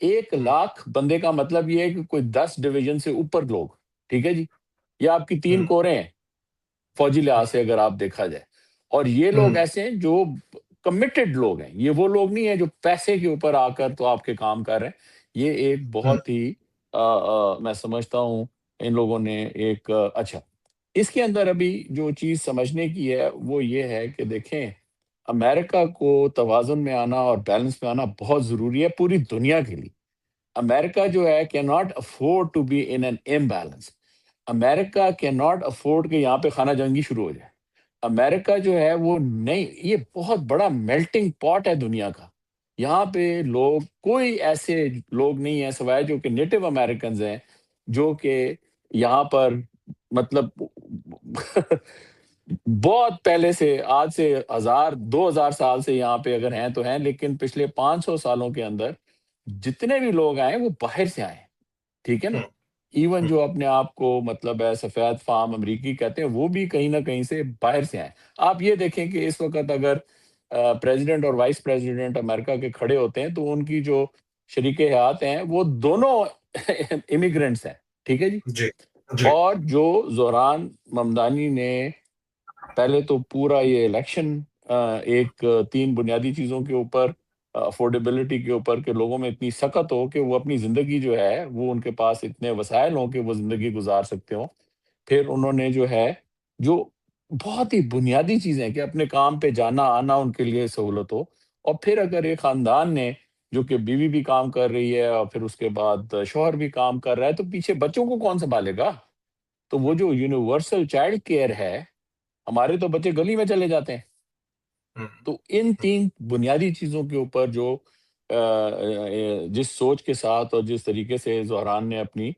1 لاکھ بندے کا مطلب یہ ہے کہ کوئی 10 ڈویژن سے اوپر لوگ، ٹھیک ہے جی، یہ آپ کی 3 ہوں، کوریں ہیں فوجی ہوں، لحاظ سے اگر آپ دیکھا جائے. اور یہ لوگ ہوں، ایسے ہیں جو کمیٹڈ لوگ ہیں، یہ وہ لوگ نہیں ہیں جو پیسے کے اوپر آ کر تو آپ کے کام کر رہے ہیں. یہ ایک ہوں، بہت ہی میں سمجھتا ہوں ان لوگوں نے ایک اچھا اس کے اندر ابھی جو چیز سمجھنے کی ہے وہ یہ ہے کہ دیکھیں، امریکہ کو توازن میں آنا اور بیلنس میں آنا بہت ضروری ہے پوری دنیا کے لیے. امریکہ جو ہے کی not afford to be in an ambulance. America کی ناٹ افورڈ کہ یہاں پہ خانہ جنگی شروع ہو جائے. امریکہ جو ہے وہ نہیں، یہ بہت بڑا میلٹنگ پاٹ ہے دنیا کا. یہاں پہ لوگ، کوئی ایسے لوگ نہیں ہیں سوائے جو کہ نیٹو امریکنز ہیں، جو کہ یہاں پر مطلب بہت پہلے سے، آج سے 1000 2000 سال سے یہاں پہ اگر ہیں تو ہیں، لیکن پچھلے 500 سالوں کے اندر جتنے بھی لوگ آئے وہ باہر سے آئے ہیں، ٹھیک ہے نا. ہوں، ایون جو اپنے آپ کو مطلب ہے سفید فام امریکی کہتے ہیں، وہ بھی کہیں نہ کہیں سے باہر سے آئے. آپ یہ دیکھیں کہ اس وقت اگر پریزیڈنٹ اور وائس پریزیڈنٹ امریکہ کے کھڑے ہوتے ہیں تو ان کی جو شریک حیات ہیں وہ دونوں امیگرینٹس ہیں، ٹھیک ہے جی. جی، جی، اور جو زہران ممدانی نے پہلے تو پورا یہ الیکشن ایک 3 بنیادی چیزوں کے اوپر، افورڈیبلٹی کے اوپر، کہ لوگوں میں اتنی سخت ہو کہ وہ اپنی زندگی جو ہے وہ ان کے پاس اتنے وسائل ہوں کہ وہ زندگی گزار سکتے ہوں. پھر انہوں نے جو ہے جو بہت ہی بنیادی چیزیں کہ اپنے کام پہ جانا آنا ان کے لیے سہولت ہو. اور پھر اگر ایک خاندان نے جو کہ بیوی بھی کام کر رہی ہے اور پھر اس کے بعد شوہر بھی کام کر رہا ہے، تو پیچھے بچوں کو کون سنبھالے گا؟ تو وہ جو یونیورسل چائلڈ کیئر ہے، ہمارے تو بچے گلی میں چلے جاتے ہیں. ہوں، تو ان 3 بنیادی چیزوں کے اوپر جو جس سوچ کے ساتھ اور جس طریقے سے زہران نے اپنی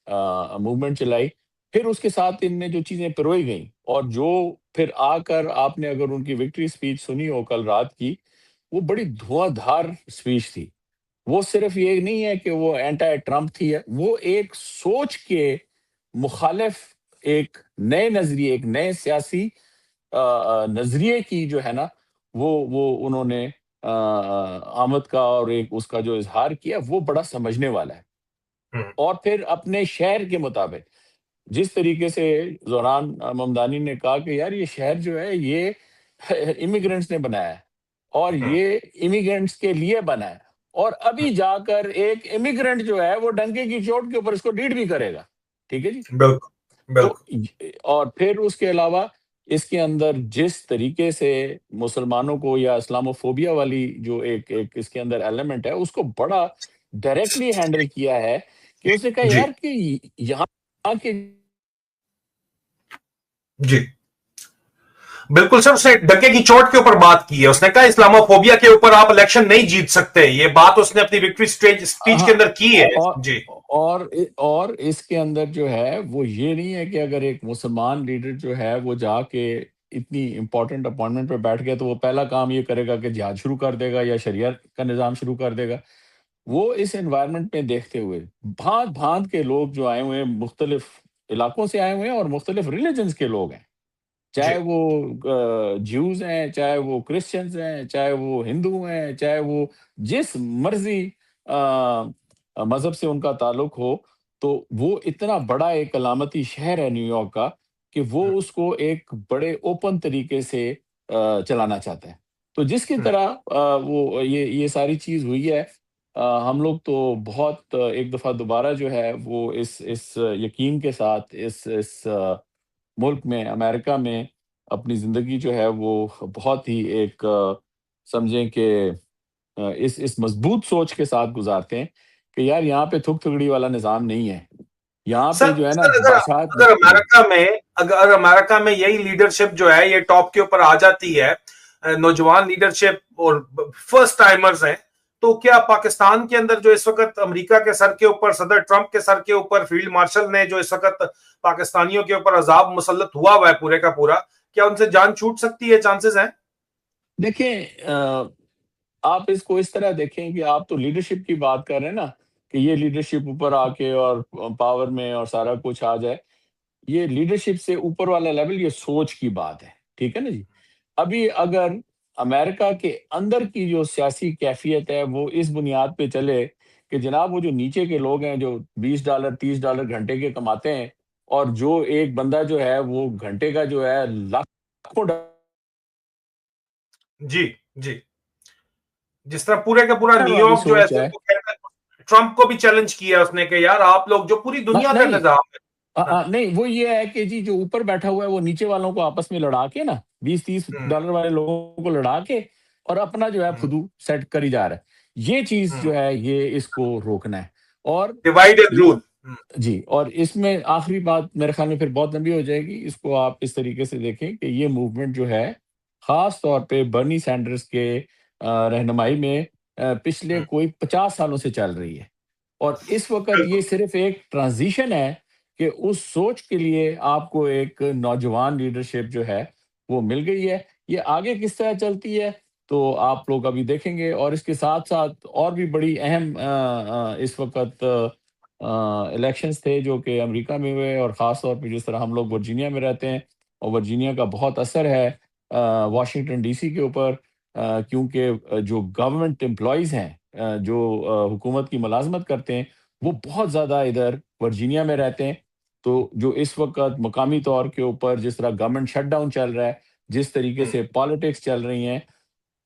موومنٹ چلائی، پھر اس کے ساتھ ان نے جو چیزیں پروئی گئیں، اور جو پھر آ کر آپ نے اگر ان کی وکٹری سپیچ سنی ہو کل رات کی، وہ بڑی دھواں دھار سپیچ تھی. وہ صرف یہ نہیں ہے کہ وہ اینٹی ٹرمپ تھی، وہ ایک سوچ کے مخالف، ایک نئے نظریے، ایک نئے سیاسی نظریے کی جو ہے نا، وہ انہوں نے آمد کا اور ایک اس کا جو اظہار کیا وہ بڑا سمجھنے والا ہے. ہوں، اور پھر اپنے شہر کے مطابق جس طریقے سے زہران ممدانی نے کہا کہ یار یہ شہر جو ہے یہ امیگرینٹس نے بنایا ہے، اور ہوں، یہ امیگرینٹس کے لیے بنا ہے، اور ابھی جا کر ایک امیگرینٹ جو ہے وہ ڈنکے کی چوٹ کے اوپر اس کو لیڈ بھی کرے گا، ٹھیک ہے جی. بالکل، تو بالکل، اور پھر اس کے علاوہ اس کے اندر جس طریقے سے مسلمانوں کو یا اسلاموفوبیا والی جو ایک اس کے اندر ایلیمنٹ ہے اس کو بڑا ڈائریکٹلی ہینڈل کیا ہے، کہ اسے کہا جی، یار کہ یہاں کے جی، بالکل سر. اس نے ڈنکے کی چوٹ کے اوپر بات کی ہے. اس نے کہا اسلامو فوبیا کے اوپر آپ الیکشن نہیں جیت سکتے. یہ بات اس نے اپنی وکٹری سپیچ کے ہاں، اندر کی ہے. اور جی، اور اور اس کے اندر جو ہے وہ یہ نہیں ہے کہ اگر ایک مسلمان لیڈر جو ہے وہ جا کے اتنی امپورٹنٹ اپوائنٹمنٹ پہ بیٹھ گیا تو وہ پہلا کام یہ کرے گا کہ جہاد شروع کر دے گا یا شریعت کا نظام شروع کر دے گا. وہ اس انوائرمنٹ میں دیکھتے ہوئے بھانت بھانت کے لوگ جو آئے ہوئے ہیں، مختلف علاقوں سے آئے ہوئے ہیں اور مختلف ریلیجنز کے لوگ ہیں، جی، چاہے وہ جیوز ہیں، چاہے وہ کرسچنز ہیں، چاہے وہ ہندو ہیں، چاہے وہ جس مرضی مذہب سے ان کا تعلق ہو. تو وہ اتنا بڑا ایک علامتی شہر ہے نیو یارک کا، کہ وہ اس کو ایک بڑے اوپن طریقے سے چلانا چاہتا ہے. تو جس کی طرح وہ یہ ساری چیز ہوئی ہے، ہم لوگ تو بہت ایک دفعہ دوبارہ جو ہے وہ اس یقین کے ساتھ اس ملک میں، امریکہ میں اپنی زندگی جو ہے وہ بہت ہی ایک سمجھیں کہ اس مضبوط سوچ کے ساتھ گزارتے ہیں کہ یار یہاں پہ تھک تھگڑی والا نظام نہیں ہے، یہاں سر. پہ جو ہے نا اگر بادشاہت. اگر جی. امریکہ میں یہی لیڈرشپ جو ہے یہ ٹاپ کے اوپر آ جاتی ہے، نوجوان لیڈرشپ اور فرسٹ ٹائمرز ہیں، تو کیا پاکستان کے اندر جو اس وقت امریکہ کے سر کے اوپر، صدر ٹرمپ کے سر کے اوپر فیلڈ مارشل نے جو اس وقت پاکستانیوں کے اوپر عذاب مسلط ہوا ہے پورے کا پورا، کیا ان سے جان چھوٹ سکتی ہے؟ چانسز ہیں؟ دیکھیں، آپ اس کو اس طرح دیکھیں کہ آپ تو لیڈرشپ کی بات کر رہے ہیں نا، کہ یہ لیڈرشپ اوپر آ کے اور پاور میں اور سارا کچھ آ جائے. یہ لیڈرشپ سے اوپر والا لیول یہ سوچ کی بات ہے، ٹھیک ہے نا جی. ابھی اگر امریکہ کے اندر کی جو سیاسی کیفیت ہے وہ اس بنیاد پہ چلے کہ جناب وہ جو نیچے کے لوگ ہیں جو $20 $30 گھنٹے کے کماتے ہیں، اور جو ایک بندہ جو ہے وہ گھنٹے کا جو ہے لاکھوں جی جی، جس طرح پورے کا پورا ڈالر نیو والی یارک جو سوچ ایسے ہے. وہ کہتا ہے، ٹرمپ کو بھی چیلنج کیا اس نے کہ یار آپ لوگ جو پوری دنیا کا نہیں نظام ہے. ہاں، نہیں، وہ یہ ہے کہ جی جو اوپر بیٹھا ہوا ہے وہ نیچے والوں کو آپس میں لڑا کے نا، بیس تیس ہوں، ڈالر والے لوگوں کو لڑا کے، اور اپنا جو ہے ہوں، فدو سیٹ کری جا رہا ہے. یہ چیز ہوں. جو ہے یہ اس کو روکنا ہے. اور ڈیوائڈ اینڈ رول. جی، اور اس میں آخری بات میرے خیال میں پھر بہت لمبی ہو جائے گی، اس کو آپ اس طریقے سے دیکھیں کہ یہ موومنٹ جو ہے خاص طور پہ برنی سینڈرز کے رہنمائی میں پچھلے کوئی 50 سالوں سے چل رہی ہے. اور اس وقت یہ بالکل. صرف ایک ٹرانزیشن ہے کہ اس سوچ کے لیے آپ کو ایک نوجوان لیڈرشپ جو ہے وہ مل گئی ہے. یہ آگے کس طرح چلتی ہے تو آپ لوگ ابھی دیکھیں گے. اور اس کے ساتھ ساتھ اور بھی بڑی اہم اس وقت الیکشنز تھے جو کہ امریکہ میں ہوئے، اور خاص طور پہ جس طرح ہم لوگ ورجینیا میں رہتے ہیں، اور ورجینیا کا بہت اثر ہے واشنگٹن ڈی سی کے اوپر، کیونکہ جو گورنمنٹ امپلائیز ہیں، جو حکومت کی ملازمت کرتے ہیں، وہ بہت زیادہ ادھر ورجینیا میں رہتے ہیں. تو جو اس وقت مقامی طور کے اوپر جس طرح گورنمنٹ شٹ ڈاؤن چل رہا ہے، جس طریقے سے پالیٹکس چل رہی ہیں،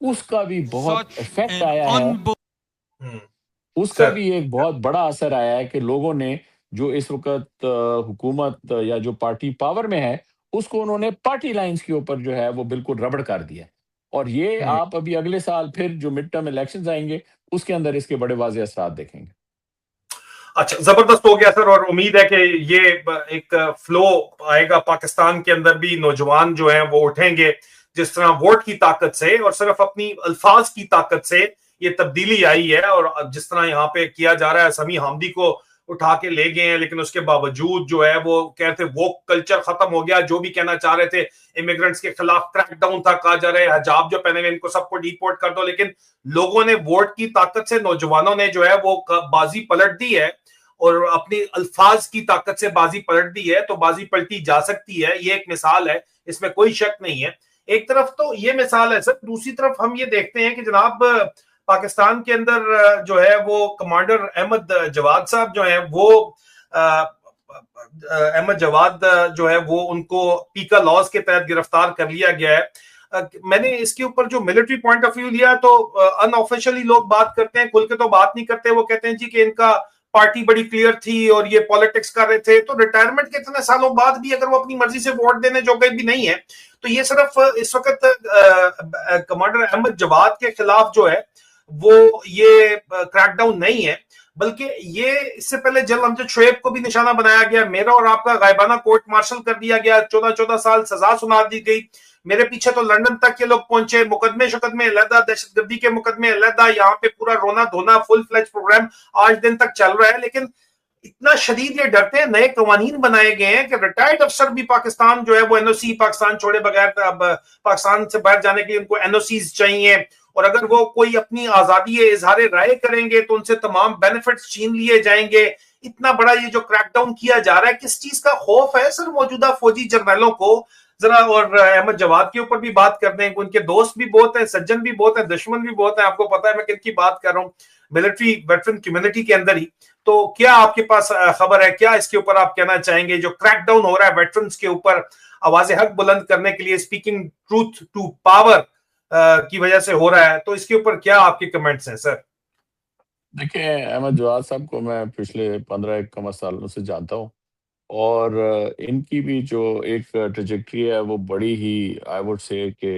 اس کا بھی بہت افیکٹ آیا ہے. اس کا سر، بھی ایک بہت بڑا اثر آیا ہے کہ لوگوں نے جو اس وقت حکومت یا جو پارٹی پاور میں ہے، اس کو انہوں نے پارٹی لائنز کے اوپر جو ہے وہ بالکل ربڑ کر دیا. اور یہ آپ ابھی اگلے سال پھر جو مڈ ٹرم الیکشنز آئیں گے اس کے اندر اس کے بڑے واضح اثرات دیکھیں گے. اچھا زبردست ہو گیا سر، اور امید ہے کہ یہ ایک فلو آئے گا پاکستان کے اندر بھی، نوجوان جو ہیں وہ اٹھیں گے جس طرح ووٹ کی طاقت سے اور صرف اپنی الفاظ کی طاقت سے یہ تبدیلی آئی ہے. اور جس طرح یہاں پہ کیا جا رہا ہے، سمیع حامدی کو اٹھا کے لے گئے ہیں، لیکن اس کے باوجود جو ہے وہ کہتے وہ کلچر ختم ہو گیا. جو بھی کہنا چاہ رہے تھے امیگرنٹس کے خلاف کریک ڈاؤن تھا، کہا جا رہا ہے حجاب جو پہنے ہوئے ان کو سب کو ڈیپورٹ کر دو، لیکن لوگوں نے ووٹ کی طاقت سے، نوجوانوں نے جو ہے وہ بازی پلٹ دی ہے اور اپنی الفاظ کی طاقت سے بازی پلٹ دی ہے. تو بازی پلٹی جا سکتی ہے، یہ ایک مثال ہے، اس میں کوئی شک نہیں ہے. ایک طرف تو یہ مثال ہے سر، دوسری طرف ہم یہ دیکھتے ہیں کہ جناب پاکستان کے اندر جو ہے وہ کمانڈر احمد جواد صاحب جو ہیں وہ احمد جواد جو ہے وہ ان کو پیکا لاز کے تحت گرفتار کر لیا گیا ہے. میں نے اس کے اوپر جو ملٹری پوائنٹ آف ویو لیا تو ان آفیشلی لوگ بات کرتے ہیں، کھل کے تو بات نہیں کرتے. وہ کہتے ہیں جی کہ ان کا پارٹی بڑی کلیئر تھی اور یہ پالیٹکس کر رہے تھے. تو ریٹائرمنٹ کے اتنے سالوں بعد بھی اگر وہ اپنی مرضی سے ووٹ دینے جو بھی نہیں ہے، تو یہ صرف اس وقت کمانڈر احمد جواد کے خلاف جو ہے وہ یہ کریک ڈاؤن نہیں ہے، بلکہ یہ اس سے پہلے جنرل امجد شعیب کو بھی نشانہ بنایا گیا. میرا اور آپ کا غائبانہ کورٹ مارشل کر دیا گیا، 14 سزا سنا دی گئی. میرے پیچھے تو لندن تک یہ لوگ پہنچے، مقدمے علیحدہ، دہشت گردی کے مقدمے علیحدہ، یہاں پہ پورا رونا دھونا فل فلیج پروگرام آج دن تک چل رہا ہے. لیکن اتنا شدید یہ ڈرتے ہیں، نئے قوانین بنائے گئے ہیں کہ ریٹائرڈ افسر بھی پاکستان جو ہے وہ این او سی پاکستان چھوڑے بغیر، اب پاکستان سے باہر جانے کے لیے ان کو این او سیز چاہیے، اور اگر وہ کوئی اپنی آزادی اظہار رائے کریں گے تو ان سے تمام بینیفٹس چھین لیے جائیں گے. اتنا بڑا یہ جو کریک ڈاؤن کیا جا رہا ہے، کس چیز کا خوف ہے سر موجودہ فوجی جرنیلوں کو؟ ذرا اور احمد جواد کے اوپر بھی بات کر دیں. ان کے دوست بھی بہت ہیں، سجن بھی بہت ہیں، دشمن بھی بہت ہیں. آپ کو پتا ہے میں کن کی بات کر رہا ہوں، ملٹری ویٹرن کمیونٹی کے اندر ہی. تو کیا آپ کے پاس خبر ہے، کیا اس کے اوپر آپ کہنا چاہیں گے؟ جو کریک ڈاؤن ہو رہا ہے ویٹرنز کے اوپر آواز حق بلند کرنے کے لیے، اسپیکنگ ٹروتھ ٹو پاور کی وجہ سے ہو رہا ہے، تو اس کے اوپر کیا آپ کے کمنٹس ہیں سر؟ دیکھیں، احمد جواد صاحب کو میں پچھلے 15 سالوں سے جانتا ہوں، اور ان کی بھی جو ایک ٹریجیکٹری ہے وہ بڑی ہی آئی وڈ سے کہ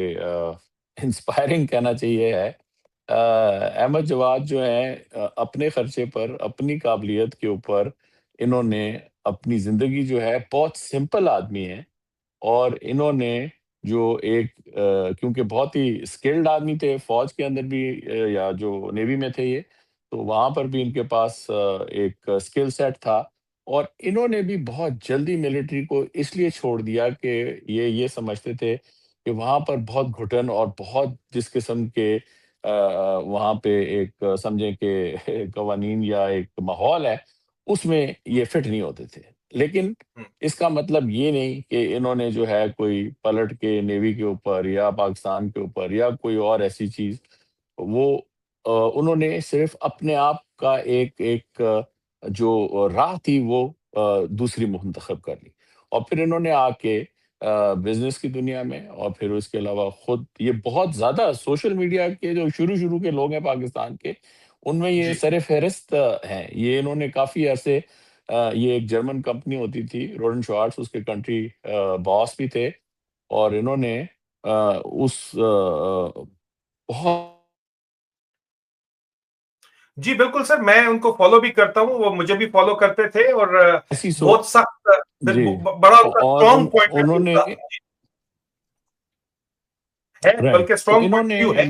انسپائرنگ کہنا چاہیے ہے. احمد جواد جو ہیں اپنے خرچے پر، اپنی قابلیت کے اوپر انہوں نے اپنی زندگی جو ہے، بہت سمپل آدمی ہیں، اور انہوں نے جو ایک کیونکہ بہت ہی اسکلڈ آدمی تھے فوج کے اندر بھی، یا جو نیوی میں تھے یہ، تو وہاں پر بھی ان کے پاس ایک اسکل سیٹ تھا. اور انہوں نے بھی بہت جلدی ملٹری کو اس لیے چھوڑ دیا کہ یہ سمجھتے تھے کہ وہاں پر بہت گھٹن اور بہت جس قسم کے وہاں پہ ایک سمجھیں کہ قوانین یا ایک ماحول ہے، اس میں یہ فٹ نہیں ہوتے تھے. لیکن اس کا مطلب یہ نہیں کہ انہوں نے جو ہے کوئی پلٹ کے نیوی کے اوپر یا پاکستان کے اوپر یا کوئی اور ایسی چیز وہ انہوں نے صرف اپنے آپ کا ایک جو راہ تھی وہ دوسری منتخب کر لی، اور پھر انہوں نے آ کے بزنس کی دنیا میں، اور پھر اس کے علاوہ خود یہ بہت زیادہ سوشل میڈیا کے جو شروع کے لوگ ہیں پاکستان کے، ان میں یہ جی سر فہرست ہیں۔ یہ انہوں نے کافی عرصے یہ ایک جرمن کمپنی ہوتی تھی روڈن شوارٹس، اس کے کنٹری باس بھی تھے، اور انہوں نے اس بہت جی بالکل سر، میں ان کو فالو بھی کرتا ہوں، وہ مجھے بھی فالو کرتے تھے، اور ایسی بہت سخت، جی، بڑا ان کا اور اسٹرانگ پوائنٹ انہوں نے ہے، رائٹ، بلکہ تو اسٹرانگ انہوں پوائنٹ نے کیوں ہے؟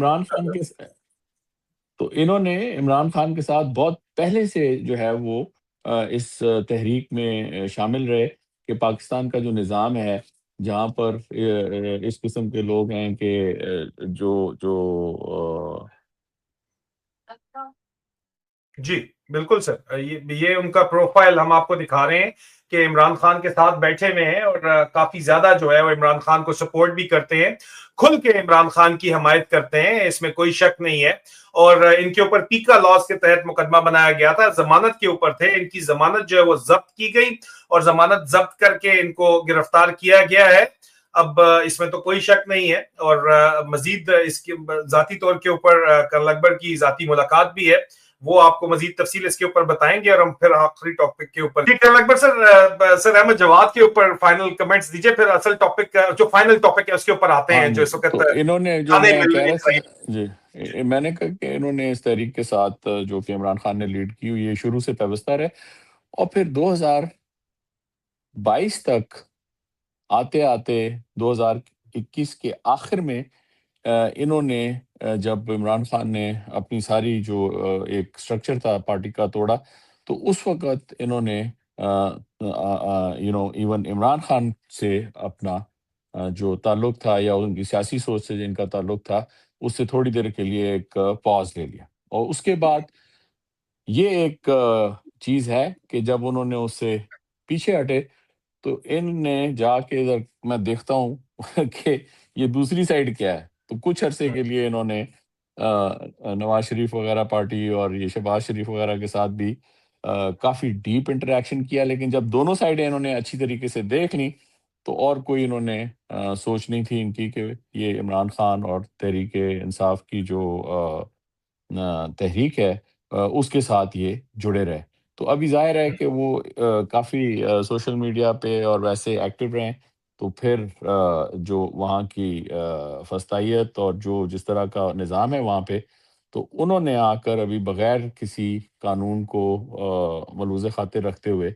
عمران خان کے ساتھ بہت پہلے سے جو ہے وہ اس تحریک میں شامل رہے کہ پاکستان کا جو نظام ہے، جہاں پر اس قسم کے لوگ ہیں کہ جو جو جی بالکل سر، یہ ان کا پروفائل ہم آپ کو دکھا رہے ہیں کہ عمران خان کے ساتھ بیٹھے ہوئے ہیں، اور کافی زیادہ جو ہے وہ عمران خان کو سپورٹ بھی کرتے ہیں، کھل کے عمران خان کی حمایت کرتے ہیں، اس میں کوئی شک نہیں ہے۔ اور ان کے اوپر پیکا لاز کے تحت مقدمہ بنایا گیا تھا، ضمانت کے اوپر تھے، ان کی ضمانت جو ہے وہ ضبط کی گئی، اور ضمانت ضبط کر کے ان کو گرفتار کیا گیا ہے۔ اب اس میں تو کوئی شک نہیں ہے، اور مزید اس کے ذاتی طور کے اوپر کرنل اکبر کی ذاتی ملاقات بھی ہے، وہ آپ کو مزید تفصیل اس کے اوپر بتائیں گے، اور ہم پھر آخری ٹاپک کے اوپر جی کرنل اکبر سر احمد جواد کے اوپر فائنل کمنٹس دیجئے، پھر اصل ٹاپک جو فائنل ٹاپک ہے اس کے اوپر آتے ہاں ہیں، جو جی، اس وقت تو انہوں نے جو کھانے میں مل کہہ رہی رہا ہے۔ تھا جی، میں نے کہا کہ انہوں نے اس تحریک کے ساتھ جو کہ عمران خان نے لیڈ کی ہوئی، یہ شروع سے پیوستہ رہے، اور پھر 2022 تک آتے آتے 2021 کے آخر میں انہوں نے جب عمران خان نے اپنی ساری جو ایک سٹرکچر تھا پارٹی کا توڑا، تو اس وقت انہوں نے ایون عمران خان سے اپنا جو تعلق تھا، یا ان کی سیاسی سوچ سے جن کا تعلق تھا، اس سے تھوڑی دیر کے لیے ایک پاز لے لیا، اور اس کے بعد یہ ایک چیز ہے کہ جب انہوں نے اس سے پیچھے ہٹے، تو ان نے جا کے ادھر میں دیکھتا ہوں کہ یہ دوسری سائڈ کیا ہے، تو کچھ عرصے کے لیے انہوں نے نواز شریف وغیرہ پارٹی اور یہ شہباز شریف وغیرہ کے ساتھ بھی کافی ڈیپ انٹریکشن کیا، لیکن جب دونوں سائڈیں انہوں نے اچھی طریقے سے دیکھ لی، تو اور کوئی انہوں نے سوچ نہیں تھی ان کی کہ یہ عمران خان اور تحریک انصاف کی جو تحریک ہے اس کے ساتھ یہ جڑے رہے۔ تو ابھی ظاہر ہے کہ وہ کافی سوشل میڈیا پہ اور ویسے ایکٹیو رہیں، تو پھر جو وہاں کی فسطائیت اور جو جس طرح کا نظام ہے وہاں پہ، تو انہوں نے آ کر ابھی بغیر کسی قانون کو ملوث خاطر رکھتے ہوئے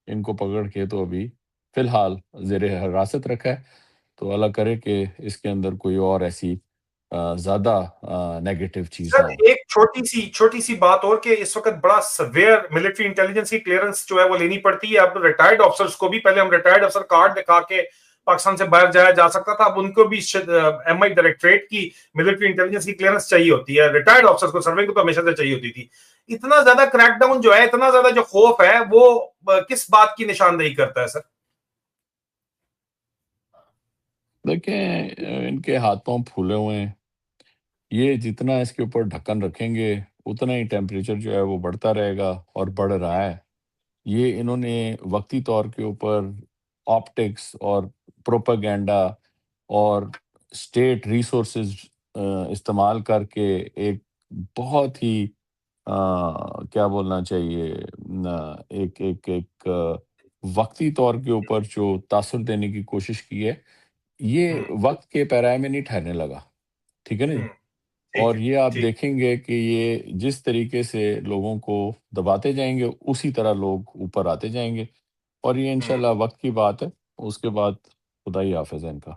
ان کو پکڑ کے تو ابھی فی الحال زیر حراست رکھا ہے۔ تو اللہ کرے کہ اس کے اندر کوئی اور ایسی زیادہ نیگیٹو چیز سر نہ ہو۔ ایک چھوٹی سی بات اور، کہ اس وقت بڑا سویئر ملٹری انٹیلیجنس کی کلیئرنس جو ہے وہ لینی پڑتی ہے اب ریٹائرڈ افسرز کو بھی۔ پہلے ہم ریٹائرڈ افسر کارڈ دکھا کے پاکستان سے باہر جایا جا سکتا تھا، اب ان کو بھی ایم آئی ڈائریکٹریٹ کی ملٹری انٹیلیجنس کی کلیئرنس چاہیے ہوتی ہے، ریٹائرڈ افسرز کو، سروے کو تو ہمیشہ سے چاہیے ہوتی تھی۔ اتنا زیادہ کریک ڈاؤن جو ہے، اتنا زیادہ جو خوف ہے، وہ کس بات کی نشاندہی کرتا ہے سر؟ دیکھیں ان کے ہاتھ پاؤں پھولے ہوئے ہیں، یہ جتنا اس کے اوپر ڈھکن رکھیں گے اتنا ہی ٹیمپریچر جو ہے وہ بڑھتا رہے گا، اور بڑھ رہا ہے۔ یہ انہوں نے وقتی طور کے اوپر آپٹکس اور پروپیگینڈا اور اسٹیٹ ریسورسز استعمال کر کے ایک بہت ہی کیا بولنا چاہیے، ایک ایک ایک وقتی طور کے اوپر جو تاثر دینے کی کوشش کی ہے، یہ وقت کے پیرائے میں نہیں ٹھہرنے لگا، ٹھیک ہے نا جی؟ ٹھیک اور ہے، یہ آپ ٹھیک۔ دیکھیں گے کہ یہ جس طریقے سے لوگوں کو دباتے جائیں گے، اسی طرح لوگ اوپر آتے جائیں گے، اور یہ انشاءاللہ وقت کی بات ہے، اس کے بعد خدا ہی حافظ ہے ان کا۔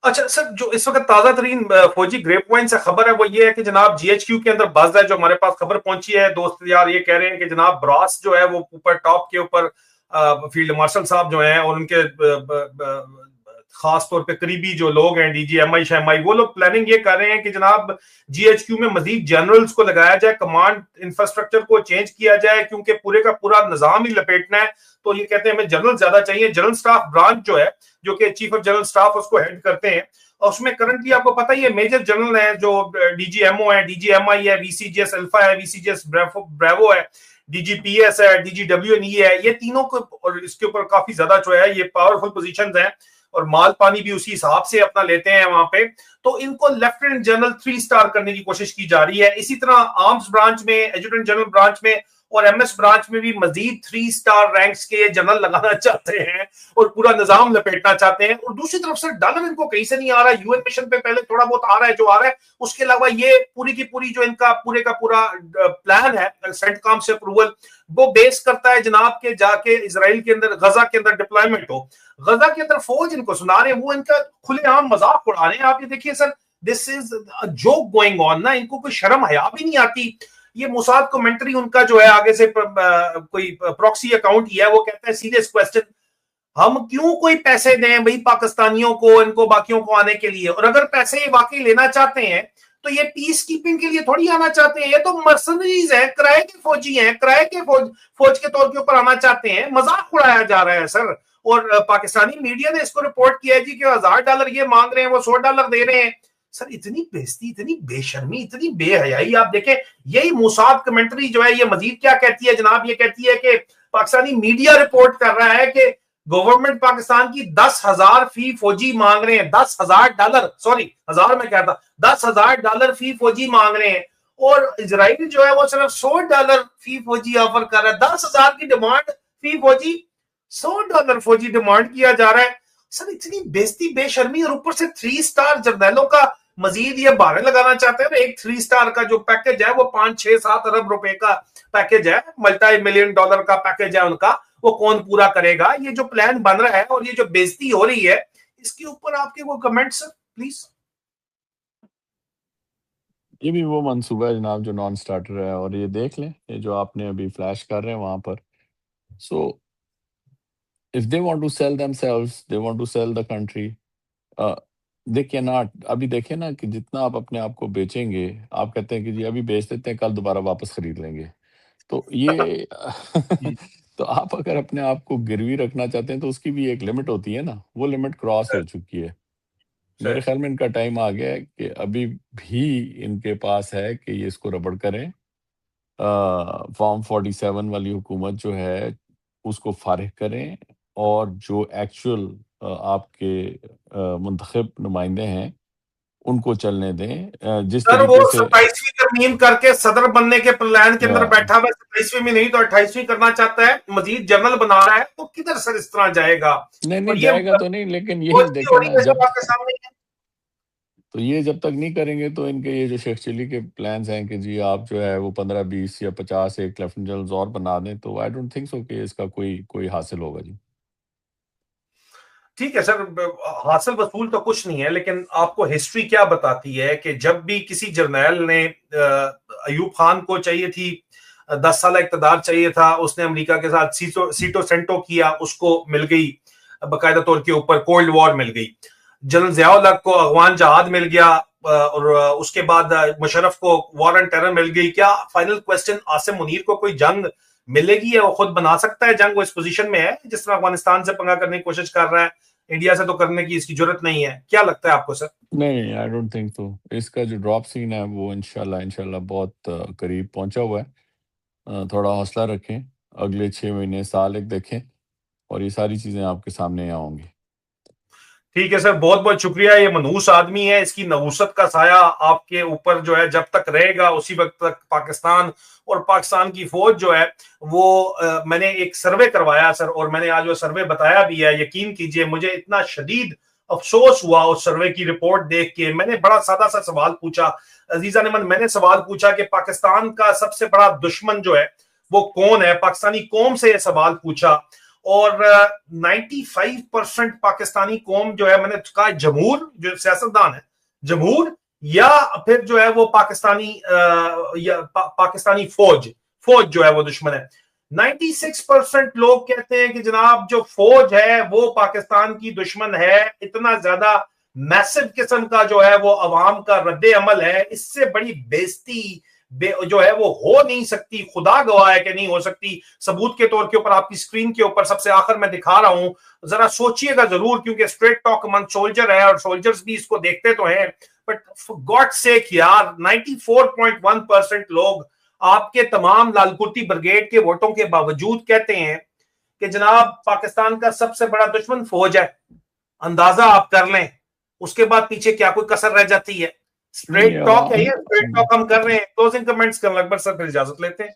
اچھا سر، جو اس وقت تازہ ترین فوجی گریپ پوائنٹ سے خبر ہے وہ یہ ہے کہ جناب جی ایچ کیو کے اندر بز ہے، جو ہمارے پاس خبر پہنچی ہے، دوست یار یہ کہہ رہے ہیں کہ جناب براس جو ہے وہ اوپر ٹاپ کے اوپر فیلڈ مارشل صاحب جو ہیں، اور ان کے خاص طور پہ قریبی جو لوگ ہیں، ڈی جی ایم آئی شیم آئی، وہ لوگ پلاننگ یہ کر رہے ہیں کہ جناب جی ایچ کیو میں مزید جنرلز کو لگایا جائے، کمانڈ انفراسٹرکچر کو چینج کیا جائے، کیونکہ پورے کا پورا نظام ہی لپیٹنا ہے، تو یہ کہتے ہیں ہمیں جنرل زیادہ چاہیے۔ جنرل سٹاف برانچ جو ہے، جو کہ چیف آف جنرل سٹاف اس کو ہیڈ کرتے ہیں، اور اس میں کرنٹلی آپ کو پتہ ہی ہے میجر جنرل ہیں جو ڈی جی ایم او ہے, ڈی جی ایم آئی ہے, وی سی جی ایس الفا ہے, وی سی جی ایس بریوو ہے, ڈی جی پی ایس ہے, ڈی جی ڈبلیو این ای ہے. یہ تینوں کو, اور اس کے اوپر کافی زیادہ جو ہے یہ پاورفل پوزیشنز ہیں اور مال پانی بھی اسی حساب سے اپنا لیتے ہیں وہاں پہ. تو ان کو لیفٹیننٹ جنرل 3 اسٹار کرنے کی کوشش کی جا رہی ہے. اسی طرح آرمز برانچ میں, ایڈجوٹنٹ جنرل برانچ میں اور ایم ایس برانچ میں بھی مزید 3 اسٹار رینکس کے جنرل لگانا چاہتے ہیں اور پورا نظام لپیٹنا چاہتے ہیں. اور دوسری طرف سے ڈالر ان کو کہیں سے نہیں آ رہا. یو این مشن پہ پہلے تھوڑا بہت آ رہا ہے جو آ رہا ہے, اس کے علاوہ یہ پوری کی پوری جو ان کا پورے کا پورا پلان ہے سینٹ کام سے اپروول, وہ بیس کرتا ہے جناب کے جا کے اسرائیل کے اندر, غزہ کے اندر ڈپلائمنٹ ہو. غزہ کے اندر فوج ان کو سنا رہے ہیں, وہ ان کا کھلے عام مذاق اڑا رہے ہیں. آپ یہ دیکھیے سر, دس از جوک گوئنگ آن نا. ان کو کوئی شرم حیا بھی نہیں آتی. یہ موساد کمنٹری ان کا جو ہے آگے سے کوئی پروکسی اکاؤنٹ ہی ہے, وہ کہتا ہے سیریس کوسچن, ہم کیوں کوئی پیسے دیں بھائی پاکستانیوں کو, ان کو باقیوں کو آنے کے لیے, اور اگر پیسے واقعی لینا چاہتے ہیں تو یہ پیس کیپنگ کے لیے تھوڑی آنا چاہتے ہیں. یہ تو مرسنریز ہیں, کرائے کے فوجی ہیں, کرائے کے فوج کے طور کے اوپر آنا چاہتے ہیں. مذاق اڑایا جا رہا ہے سر. اور پاکستانی میڈیا نے اس کو رپورٹ کیا ہے جی کہ $1000 یہ مانگ رہے ہیں, وہ $100 دے رہے ہیں. سر اتنی بےزتی, اتنی بے شرمی, اتنی بے حیائی. آپ دیکھیں یہی موساد کمنٹری جو ہے یہ مزید کیا کہتی ہے جناب, یہ کہتی ہے کہ پاکستانی میڈیا رپورٹ کر رہا ہے کہ گورنمنٹ پاکستان کی 10,000 فی فوجی مانگ رہے ہیں. $10,000, سوری 1000 میں کہتا, $10,000 فی فوجی مانگ رہے ہیں. اور اسرائیل جو ہے وہ صرف $100 فی فوجی آفر کر رہا ہے. 10,000 کی ڈیمانڈ فی فوجی, $100 فوجی ڈیمانڈ کیا جا رہا ہے. سر اتنی بےزتی, بے شرمی, اور اوپر سے 3 اسٹار جرنیلوں کا مزید یہ بہانے لگانا چاہتے ہیں. ایک 3 اسٹار کا جو پیکج ہے وہ 5-6-7 ارب روپے کا پیکج ہے, ملٹی ملین ڈالر کا پیکج ہے ان کا. وہ کون پورا کرے گا؟ یہ جو پلان بن رہا ہے اور یہ جو بےزتی ہو رہی ہے, اس کے اوپر آپ کے وہ کمنٹس پلیز. یہ بھی وہ منصوبہ ہے جناب جو نان سٹارٹر ہے, اور یہ دیکھ لیں یہ جو آپ نے ابھی فلیش کر رہے ہیں وہاں پر. سو if they want to sell themselves, they want to sell the country, they cannot. ابھی دیکھیں نا کہ جتنا آپ اپنے آپ کو بیچیں گے, آپ کہتے ہیں کہ جی ابھی بیچ دیتے ہیں, کل دوبارہ واپس خرید لیں گے. تو یہ تو آپ اگر اپنے آپ کو گروی رکھنا چاہتے ہیں تو اس کی بھی ایک لمٹ ہوتی ہے نا, وہ لمٹ کراس ہو چکی ہے. میرے خیال میں ان کا ٹائم آ گیا ہے کہ ابھی بھی ان کے پاس ہے کہ یہ اس کو ربڑ کریں. فارم 47 والی حکومت جو ہے اس کو فارغ کریں, اور جو ایکچوئل آپ کے منتخب نمائندے ہیں ان کو چلنے دیں. جس سر وہ طریقے سے 27ویں ترمیم کر کے صدر بننے کے پلان کے اندر بیٹھا ہوا, 27ویں میں نہیں تو 28ویں کرنا چاہتا ہے, مزید جنرل بنا رہا ہے, تو کدھر سر اس طرح جائے گا؟ نہیں اور جائے یہ گا تو نہیں, لیکن یہی دیکھیں نا, جب آپ کے سامنے ہے. تو یہ جب تک نہیں کریں گے تو ان کے یہ جو شیخ چلی کے پلانز ہیں کہ جی آپ جو ہے وہ 15-20 یا 50 ایک لیفٹنٹ جنرلز اور بنا دیں, تو آئی ڈونٹ تھنک سو کہ اس کا کوئی حاصل ہوگا. جی ٹھیک ہے سر, حاصل وصول تو کچھ نہیں ہے, لیکن آپ کو ہسٹری کیا بتاتی ہے کہ جب بھی کسی جرنیل نے, ایوب خان کو چاہیے تھی 10 سالہ اقتدار چاہیے تھا, اس نے امریکہ کے ساتھ سیٹو سینٹو کیا, اس کو مل گئی باقاعدہ طور کے اوپر کولڈ وار مل گئی. جنرل ضیاء الحق کو افغان جہاد مل گیا, اور اس کے بعد مشرف کو وار اینڈ ٹیرر مل گئی. کیا فائنل کوسچن عاصم منیر کو کوئی جنگ ملے گی, یا وہ خود بنا سکتا ہے جنگ؟ وہ اس پوزیشن میں ہے جس طرح افغانستان سے پنگا کرنے کی کوشش کر رہا ہے, انڈیا سے تو کرنے کی اس کی ضرورت نہیں ہے. کیا لگتا ہے آپ کو سر؟ نہیں, آئی ڈونٹ تھنک سو. اس کا جو ڈراپ سین ہے وہ انشاءاللہ بہت قریب پہنچا ہوا ہے. تھوڑا حوصلہ رکھیں, اگلے 6 مہینے سال ایک دیکھیں, اور یہ ساری چیزیں آپ کے سامنے ہوں گی. ٹھیک ہے سر, بہت بہت شکریہ. یہ منحوس آدمی ہے, اس کی نحوست کا سایہ آپ کے اوپر جو ہے جب تک رہے گا اسی وقت تک پاکستان اور پاکستان کی فوج جو ہے وہ, میں نے ایک سروے کروایا سر, اور میں نے آج وہ سروے بتایا بھی ہے. یقین کیجئے مجھے اتنا شدید افسوس ہوا اس سروے کی رپورٹ دیکھ کے. میں نے بڑا سادہ سا سوال پوچھا عزیزان من, میں نے سوال پوچھا کہ پاکستان کا سب سے بڑا دشمن جو ہے وہ کون ہے, پاکستانی قوم سے یہ سوال پوچھا, اور 95% پاکستانی قوم جو ہے, میں نے کہا جمہور, جو سیاستدان ہے جمہور, یا پھر جو ہے وہ پاکستانی فوج جو ہے وہ دشمن ہے. 96% لوگ کہتے ہیں کہ جناب جو فوج ہے وہ پاکستان کی دشمن ہے. اتنا زیادہ میسو قسم کا جو ہے وہ عوام کا رد عمل ہے. اس سے بڑی بےزتی, جو ہے وہ ہو نہیں سکتی. خدا گواہ ہے کہ نہیں ہو سکتی. ثبوت کے طور کے اوپر آپ کی اسکرین کے اوپر سب سے آخر میں دکھا رہا ہوں, ذرا سوچئے گا ضرور, کیونکہ اسٹریٹ ٹاک امنگ سولجر ہے اور سولجرز بھی اس کو دیکھتے تو ہیں, بٹ فار گاڈ سیک یار 94.1% لوگ آپ کے تمام لال کرتی بریگیڈ کے ووٹوں کے باوجود کہتے ہیں کہ جناب پاکستان کا سب سے بڑا دشمن فوج ہے. اندازہ آپ کر لیں اس کے بعد پیچھے کیا کوئی کسر رہ جاتی ہے. اسٹریٹ ٹاک ہے یہ, اسٹریٹ ٹاک ہم کر رہے ہیں. کلوزنگ کمنٹس کریں اکبر سر, پھر اجازت لیتے ہیں.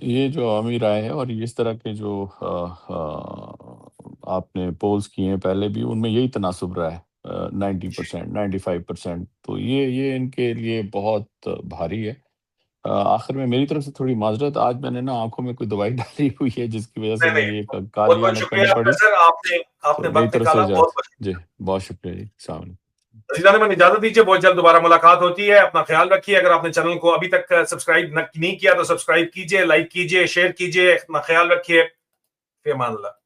یہ جو عوامی رائے ہے اور اس طرح کے جو آپ نے پولز کیے ہیں پہلے بھی, ان میں یہی تناسب رہا ہے 90%, 95%. تو یہ ان کے لیے بہت بھاری ہے. آخر میں میری طرف سے تھوڑی معذرت, آج میں نے نا آنکھوں میں کوئی دوائی ڈالی ہوئی ہے جس کی وجہ سے نہیں مجھے بہت کالیاں بہت نہ شکریہ کرنی اکبر پڑی. سر, آپ تو نے میری وقت طرف سے نکالا, بہت بہت. جی بہت شکریہ جی, السلام علیکم. عزیزان من اجازت دیجیے, بہت جلد دوبارہ ملاقات ہوتی ہے. اپنا خیال رکھیے. اگر آپ نے چینل کو ابھی تک سبسکرائب نہیں کیا تو سبسکرائب کیجیے, لائک کیجیے, شیئر کیجیے. اپنا خیال رکھیے. فی امان اللہ.